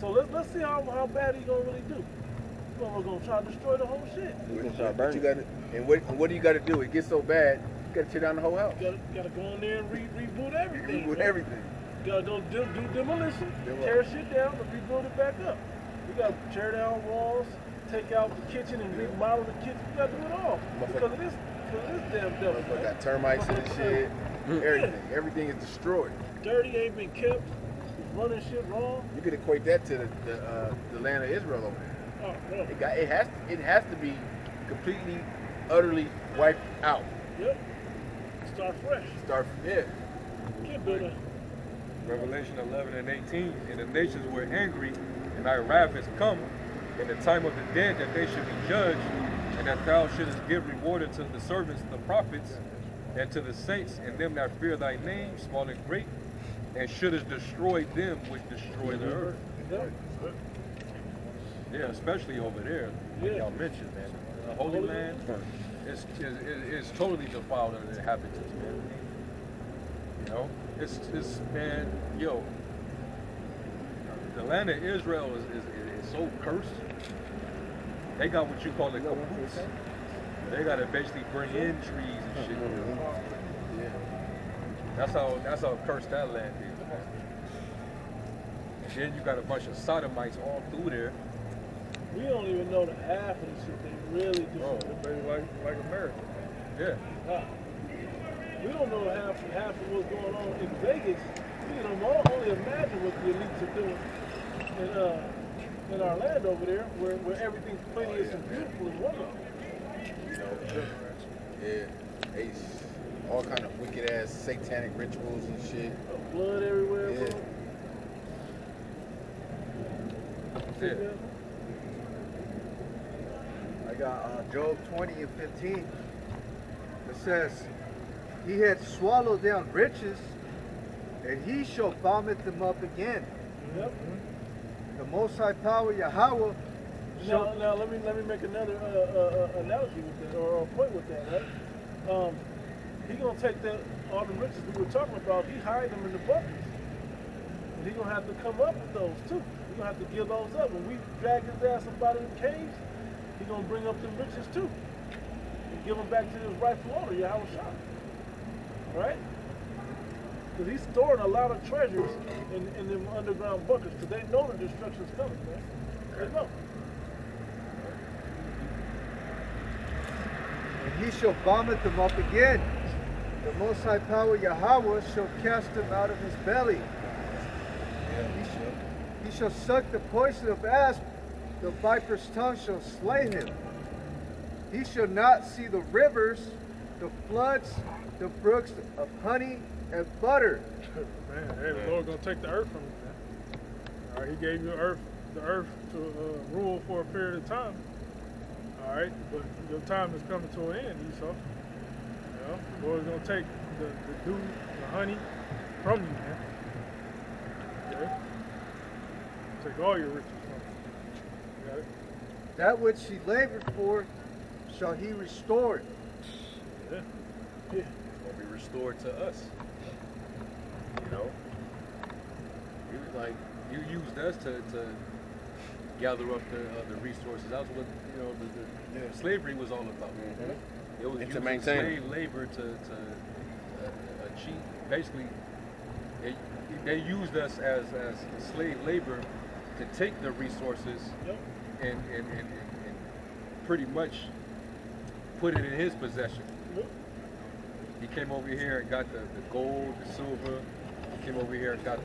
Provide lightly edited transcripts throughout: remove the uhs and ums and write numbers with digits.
So let's see how bad he's gonna really do. We're gonna try to destroy the whole shit. But you gotta, and what do you gotta do? It gets so bad, you gotta tear down the whole house. You gotta go in there and reboot everything. Reboot everything. You gotta go do demolition, tear shit down, and rebuild it back up. You gotta tear down walls, take out the kitchen and remodel the kitchen. You gotta do it all because of this damn devil. Motherfucker got termites in the shit. Everything is destroyed. Dirty, ain't been kept. Running shit wrong. You could equate that to the land of Israel over there. Oh, no. It has to be completely, utterly wiped out. Yep. Start fresh. Can't build a. Revelation 11 and 18, and the nations were angry, and thy wrath is come, in the time of the dead that they should be judged, and that thou shouldest give reward unto the servants, the prophets, and to the saints, and them that fear thy name, small and great, and shouldest destroy them which destroy the earth. Yeah, especially over there, y'all mentioned, man. The Holy Land is totally defiled under the inhabitants, man. You know, it's man, yo, the land of Israel is so cursed. They got what you call the Compensate. They gotta basically bring in trees and shit. Yeah. That's how cursed that land is, man. And then you got a bunch of sodomites all through there. We don't even know the half of the shit they really do. Oh, like America. Yeah. We don't know half of what's going on in Vegas. We can only imagine what the elites are doing in our land over there, where everything's plenteous and beautiful and wonderful. Yeah, all kind of wicked ass satanic rituals and shit. Blood everywhere, yeah. Bro. Yeah. I got Job 20 and 15. It says, he had swallowed down riches, and he shall vomit them up again. Yep. The Most High Power Yahweh. Now let me make another analogy with that, or a point with that, right? He gonna take all the riches we were talking about. He hide them in the buckets, and he gonna have to come up with those too. He gonna have to give those up. When we drag his ass up out of the caves, he gonna bring up the riches too, and give them back to his rightful owner, Yahweh Shah. Right? Because he's storing a lot of treasures in them underground buckets, because they know the destruction's coming, man. They know. And he shall vomit them up again. The Most High Power Yahweh shall cast them out of his belly. He shall suck the poison of asp. The viper's tongue shall slay him. He shall not see the rivers, the floods, the brooks of honey and butter. Man, hey, the Lord gonna take the earth from you, man. All right, he gave you the earth to rule for a period of time. All right, but your time is coming to an end, Esau. You know, the Lord's gonna take the dew, the honey from you, man. Okay? Take all your riches from you. Got it? That which he labored for shall he restore. Yeah. It's gonna be restored to us. You know, he was like, you used us to gather up the resources. That's what the slavery was all about. It was to maintain slave labor to achieve. Basically, they used us as slave labor to take the resources and pretty much put it in his possession. He came over here and got the gold, the silver. He came over here and got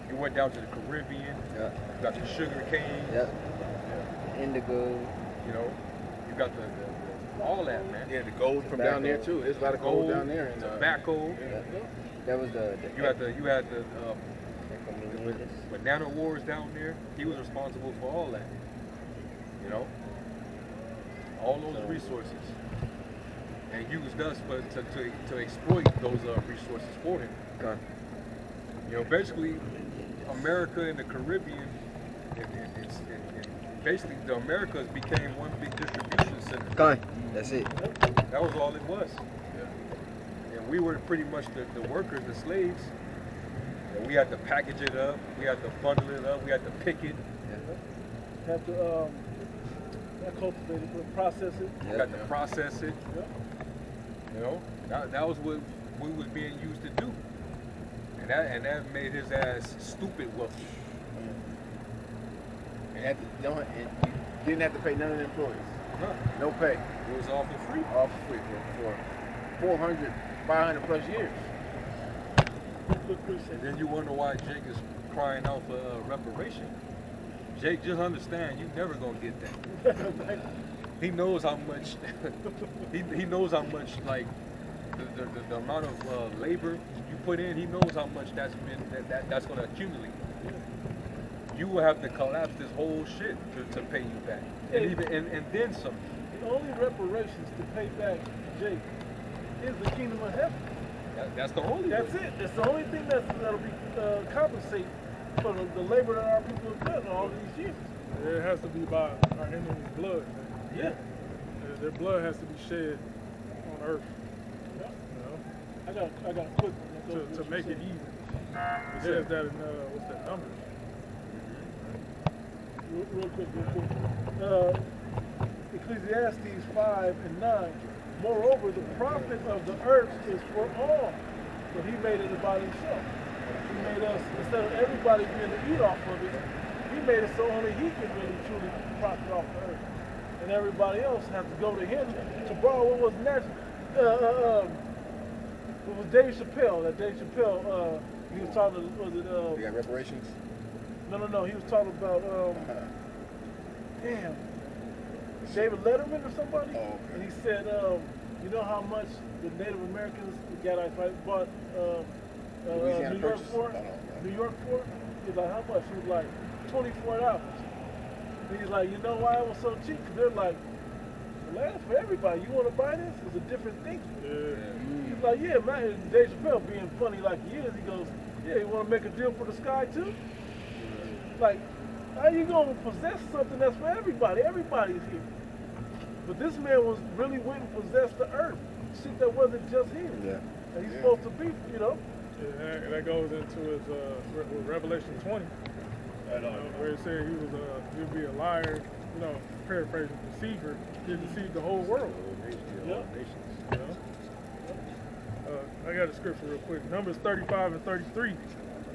he went down to the Caribbean. Yeah. Got the sugar cane. Yep. Indigo. You know, you got the all that, man. Yeah, the gold from down there too. There's a lot of gold down there. And, tobacco. Yeah. That was the you had the banana wars down there. He was responsible for all that. You know, all those resources, and used us to exploit those resources for him. Okay. You know, basically, America and the Caribbean, basically the Americas became one big distribution center. Okay. That's it. That was all it was. Yeah. And we were pretty much the workers, the slaves. And we had to package it up. We had to bundle it up. We had to pick it. Have to not cultivate it, but process it. We had to process it. Yeah. You know, that was what we was being used to do. And that made his ass stupid wealthy. And you didn't have to pay none of the employees. No pay. It was all for free. All for free for 400, 500 plus years. And then you wonder why Jake is crying out for reparation. Jake, just understand, you never gonna get that. He knows how much. he knows how much, like the amount of labor you put in. He knows how much that's gonna accumulate. You will have to collapse this whole shit to pay you back, and then some. The only reparations to pay back Jake is the kingdom of heaven. That's the only. That's it. That's the only thing that'll be compensate for the labor that our people have done all these years. It has to be by our enemy's blood. Man. Yeah. Their blood has to be shed on earth. Yeah. You know, I got a quick one to make it even. It says that in what's that number? Real quick. Ecclesiastes 5 and 9. Moreover, the profit of the earth is for all, but he made it about himself. He made us, instead of everybody being to eat off of it, he made it so only he can really truly profit off the earth. And everybody else has to go to him to borrow what was natural. It was Dave Chappelle. That Dave Chappelle, he was talking, You got reparations? No, he was talking about, David Letterman or somebody? Oh, okay. And he said, you know how much the Native Americans, the Gadites, right, bought Louisiana New York Purchase? for? I don't know. New York for? He's like, how much? He was like, $24. And he's like, you know why it was so cheap? Because they're like, the land's for everybody. You want to buy this? It's a different thinking. He's like, yeah, man. And Dave Chappelle being funny like he is, he goes, yeah, you want to make a deal for the sky too? Like, how you going to possess something that's for everybody? Everybody's here. But this man was really went and possessed the earth. Shit that wasn't just his. Yeah. And he's supposed to be, you know. Yeah, that goes into his Revelation 20, where it said he'd be a liar, you know, paraphrasing, deceiver. He deceived the whole world. Yeah. You know? I got a scripture real quick. Numbers 35 and 33.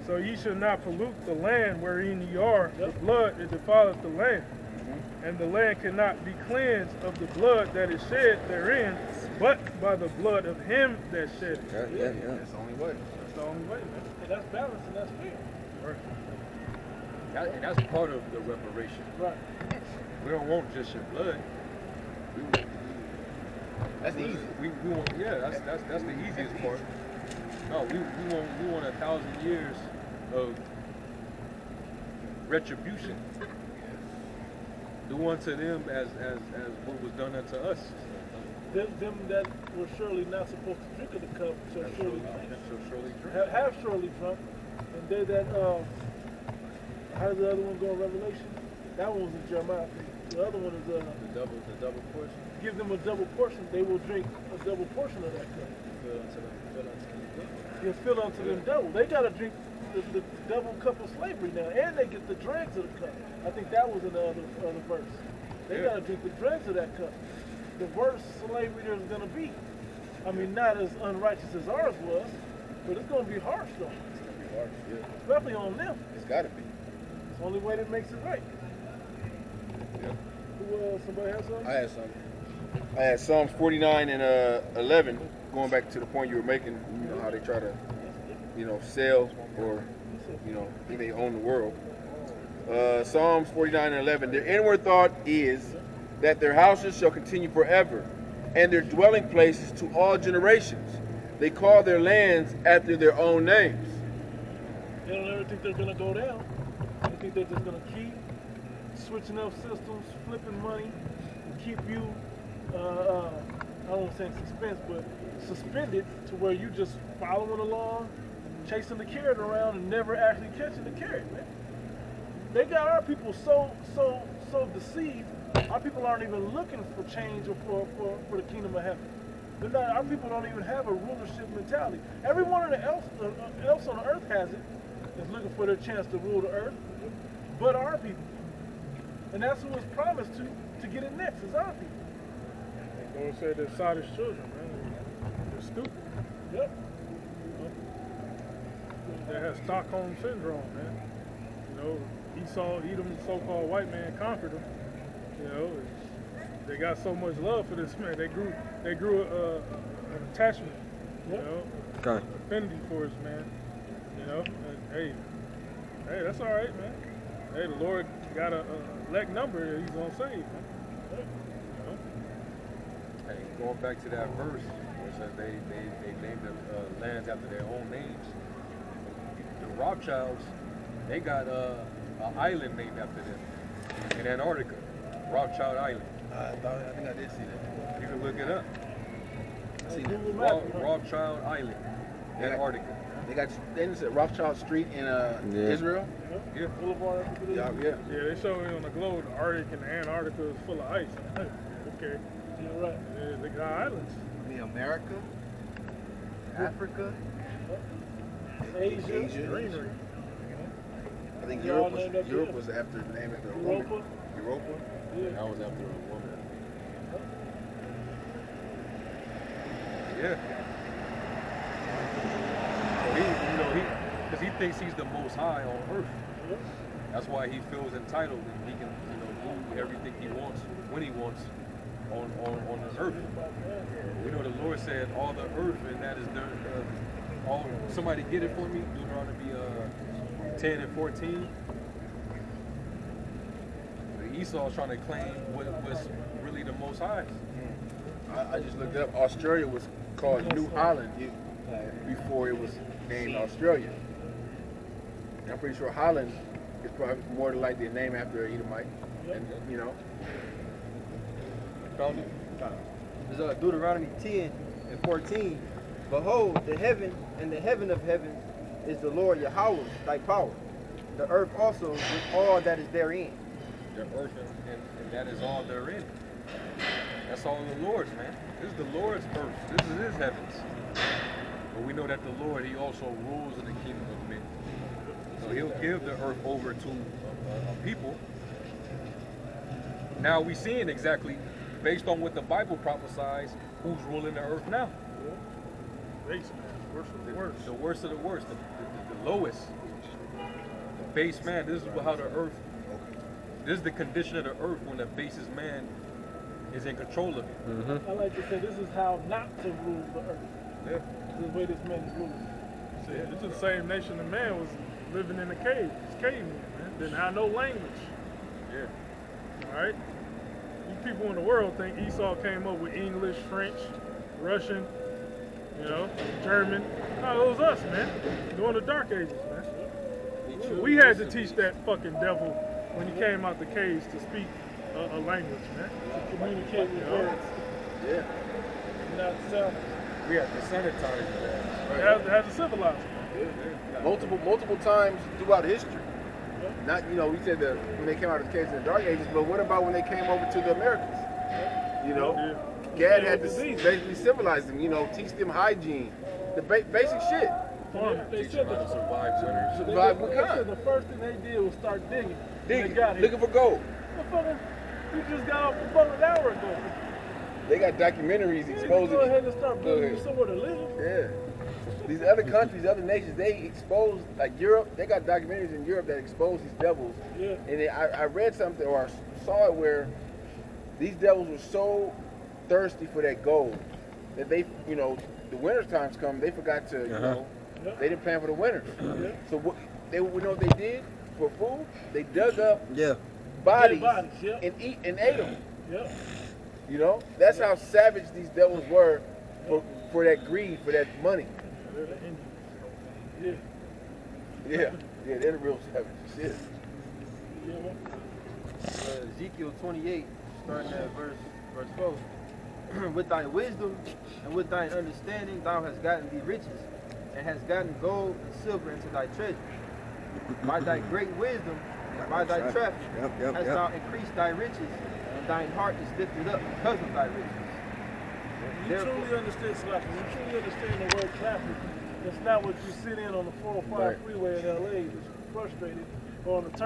So ye shall not pollute the land wherein ye are. The blood, it defileth the land. And the land cannot be cleansed of the blood that is shed therein, but by the blood of him that shed it. Yeah. That's the only way. That's the only way, man. And that's balance and that's fair. Right. And that's part of the reparation. Right. We don't want just your blood. That's easy. We want, that's the easiest part. No, we want 1,000 years of retribution. Do unto them as what was done unto us. Them that were surely not supposed to drink of the cup shall surely drink. Have surely drunk. And they that, how does the other one go in Revelation? That one was in Jeremiah. The other one is the double portion. give them a double portion. They will drink a double portion of that cup. You fill unto them double. They got to drink the double cup of slavery now, and they get the dregs of the cup. I think that was in the other verse. They got to drink the dregs of that cup. The worst slavery there's going to be. I mean, not as unrighteous as ours was, but it's going to be harsh though. It's going to be hard. Yeah. Especially on them. It's got to be. It's the only way that makes it right. Yeah. Who somebody has something? I had something. I had Psalms 49 and 11, going back to the point you were making, you know, how they try to, you know, sell or, you know, think they own the world. Psalms 49 and 11, their inward thought is that their houses shall continue forever, and their dwelling places to all generations. They call their lands after their own names. They don't ever think they're going to go down. They think they're just going to keep switching up systems, flipping money, and keep you, I don't want to say in suspense, but suspended to where you just following along, chasing the carrot around and never actually catching the carrot, man. They got our people so deceived. Our people aren't even looking for change or for the kingdom of heaven. Our people don't even have a rulership mentality. Everyone else on the earth has it, that's looking for their chance to rule the earth, but our people. And that's who was promised to get it next, is our people. The Lord said they're Sodom's children, man. They're stupid. Yep. They have Stockholm syndrome, man. You know, Esau, Edom, so-called white man, conquered them. You know, they got so much love for this man. They grew an attachment. You know, affinity for this man. You know, and hey, that's all right, man. Hey, the Lord got a elect number that He's gonna save, man. You know? Hey, going back to that verse where it says they named the lands after their own names. The Rothschilds, they got an island named after them in Antarctica, Rothschild Island. I think I did see that. You can look it up. I see that. Rothschild Island, Antarctica. They said Rothschild Street in Israel. Yeah. Boulevard. Yeah. Yeah, they show me on the globe the Arctic and Antarctica is full of ice. Okay. Yeah, right. Yeah, they got islands. The America, Africa, Asia. Greenery. I think They're all Europe named after them. was after the name of the Europa. woman. Europa. Yeah. That was after a woman. Yeah. So because he thinks he's the most high on earth. That's why he feels entitled and he can, do everything he wants when he wants on this earth. We know the Lord said all the earth, and that is all. Somebody get it for me. Deuteronomy 10 and 14. Esau's trying to claim what was really the most high. I just looked it up. Australia was called New Holland before it was named Australia. And I'm pretty sure Holland is probably more than likely a name after an Edomite. And, Found it? There's Deuteronomy 10 and 14. Behold, the heaven and the heaven of heavens is the Lord Yahweh, thy power. The earth also with all that is therein. The earth and that is all therein. That's all the Lord's, man. This is the Lord's earth. This is His heavens. But we know that the Lord, He also rules in the kingdom of men. So He'll give the earth over to a people. Now we seeing exactly, based on what the Bible prophesies, who's ruling the earth now. Base, man. Worst of the worst. The worst of the worst, the lowest. The base man, this is how the earth, this is the condition of the earth when the basest man is in control of it. Mm-hmm. I like to say this is how not to rule the earth. Yeah. This is the way this man is ruling. See, this is the same nation the man was living in a cave. It's caveman, man. Didn't have no language. Yeah. All right? You people in the world think Esau came up with English, French, Russian, German. No, it was us, man. During the Dark Ages, man. We had to teach that fucking devil when he came out the caves to speak a language, man. To communicate with words. Yeah. Not sound. We have to sanitize It had to civilize them. Multiple times throughout history. Not, we said that when they came out of the caves in the Dark Ages, but what about when they came over to the Americas? Gad had to basically civilize them, teach them hygiene, the basic shit. They said how to survive winters. Survive what they kind? said the first thing they did was start digging. When they got here. Looking for gold. Motherfucker, we just got off the boat an hour ago. They got documentaries We need to exposing. go ahead and start building somewhere to live. Yeah. These other countries, other nations, they expose, like Europe, they got documentaries in Europe that expose these devils. Yeah. And I read something, or I saw it, where these devils were so thirsty for that gold that they, the winter times come, they forgot to, they didn't plan for the winters. So what they did for food? They dug up bodies and ate them. Yeah. That's how savage these devils were for that greed, for that money. Yeah. Yeah, they're the real savage shit. Yeah, man. Ezekiel 28, starting at verse 4. With thy wisdom and with thine understanding thou hast gotten thee riches, and hast gotten gold and silver into thy treasure. By thy great wisdom and by thy traffic hast thou increased thy riches, and thine heart is lifted up because of thy riches. You truly understand, Slack, you truly understand the word traffic. It's not what you sit in on the 405 Right. freeway in LA, just frustrated, or on the turn.